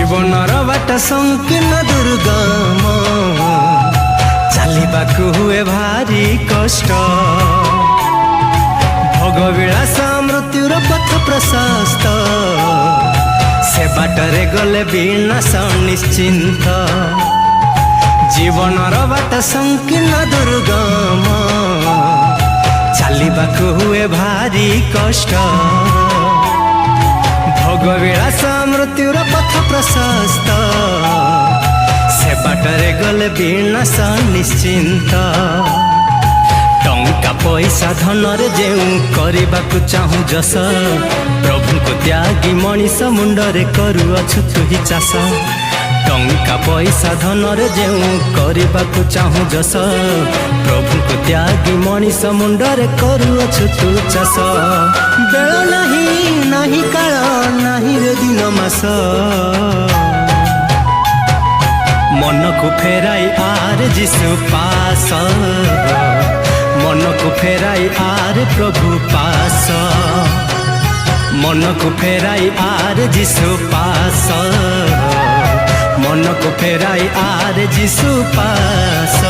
जीवनर बाट संकीर्ण दुर्गम चलिबाकु हुए भारी कष्ट भोगविलास मृत्युर पथ प्रशस्त से बाटरे गले विनाश निश्चिंत जीवनर बाट संकीर्ण दुर्गम चलिबाकु हुए भारी कष्ट भोगविलास मृत्युर पथ प्रशस्त से बाटरे गले विनाश निश्चिंत टंका पैसा धनर जेउ करबाकु चाहू जस प्रभु को त्यागी मनीष मुंडरे करुअछु तुही चाष टंका पैसा धनर जेउ करबाकु चाहू जस प्रभु को त्यागी मनीष मुंडरे करुअछु तु चाष बेल नाही काल नाही रे दिन मास मन को फेराई आर जिसु पास मन को फेराई आर प्रभु पास मन को फेराई आर जिसु पास मन को फेराई आर जिसु पास।